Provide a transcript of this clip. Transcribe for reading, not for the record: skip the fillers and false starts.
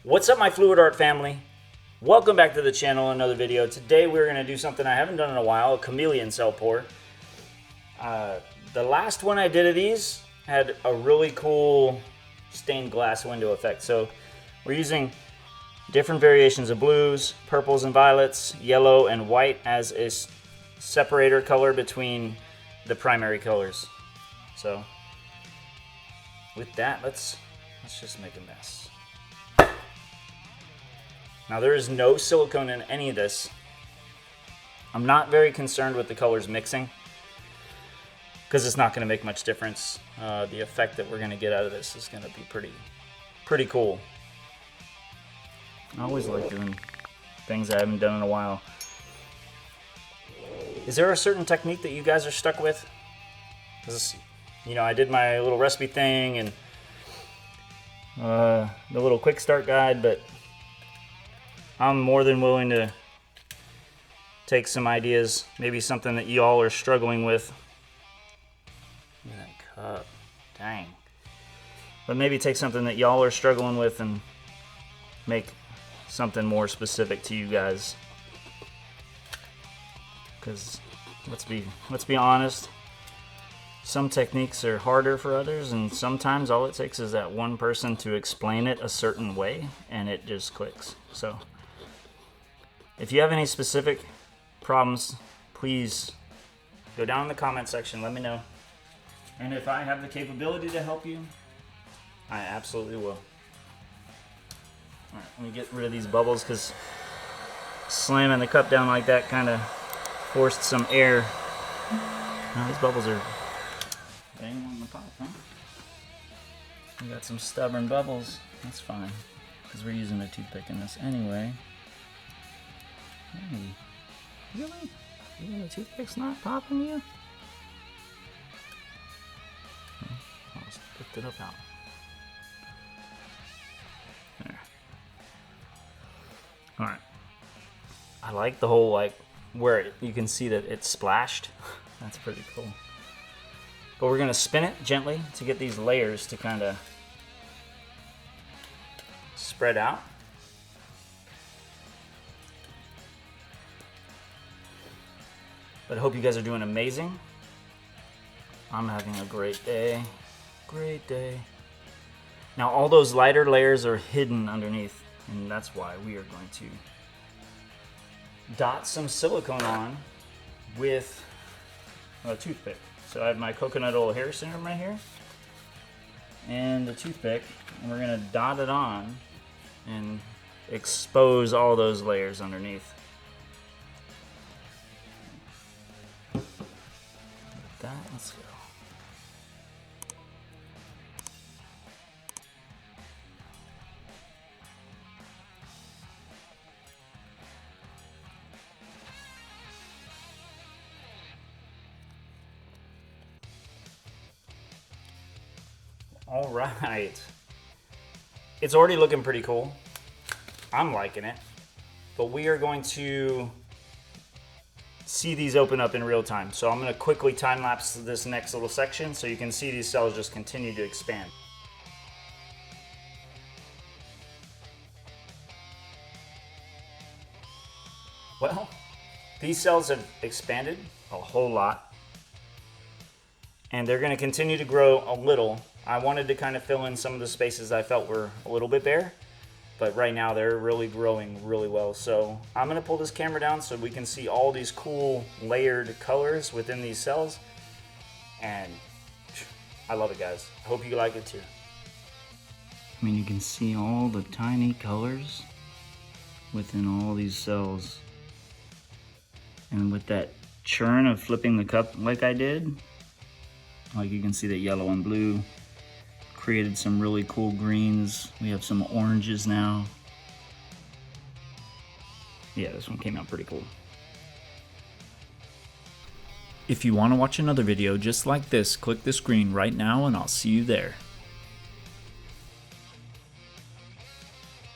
What's up, my fluid art family? Welcome back to the channel, another video. Today we're going to do something I haven't done in a while, a chameleon cell pour. The last one I did of these had a really cool stained glass window effect. So we're using different variations of blues, purples and violets, yellow and white as a separator color between the primary colors. So with that, let's just make a mess. Now there is no silicone in any of this. I'm not very concerned with the colors mixing because it's not going to make much difference. The effect that we're going to get out of this is going to be pretty cool. I always like doing things I haven't done in a while. Is there a certain technique that you guys are stuck with? Because, you know, I did my little recipe thing and the little quick start guide, but I'm more than willing to take some ideas, maybe something that y'all are struggling with. Look at that cup, dang. But maybe take something that y'all are struggling with and make something more specific to you guys. Because let's be honest, some techniques are harder for others, and sometimes all it takes is that one person to explain it a certain way and it just clicks. So if you have any specific problems, please go down in the comment section, let me know. And if I have the capability to help you, I absolutely will. Alright, let me get rid of these bubbles because slamming the cup down like that kind of forced some air. Now these bubbles are banging on the pot, huh? We got some stubborn bubbles. That's fine, because we're using a toothpick in this anyway. Hey, really? Even the toothpick's not popping you? I'll just lift it up out. There. Alright. I like the whole, like, where you can see that it's splashed. That's pretty cool. But we're going to spin it gently to get these layers to kind of spread out. But I hope you guys are doing amazing. I'm having a great day. Great day. Now all those lighter layers are hidden underneath, and that's why we are going to dot some silicone on with a toothpick. So I have my coconut oil hair serum right here and the toothpick, and we're going to dot it on and expose all those layers underneath. Let's go. All right. It's already looking pretty cool. I'm liking it. But we are going to see these open up in real time. So I'm going to quickly time lapse this next little section so you can see these cells just continue to expand. Well, these cells have expanded a whole lot, and they're going to continue to grow a little. I wanted to kind of fill in some of the spaces I felt were a little bit bare, but right now they're really growing really well. So I'm going to pull this camera down so we can see all these cool layered colors within these cells. And I love it, guys. I hope you like it too. I mean, you can see all the tiny colors within all these cells. And with that churn of flipping the cup like I did, like you can see that yellow and blue created some really cool greens. We have some oranges now. Yeah, this one came out pretty cool. If you want to watch another video just like this, click the screen right now and I'll see you there.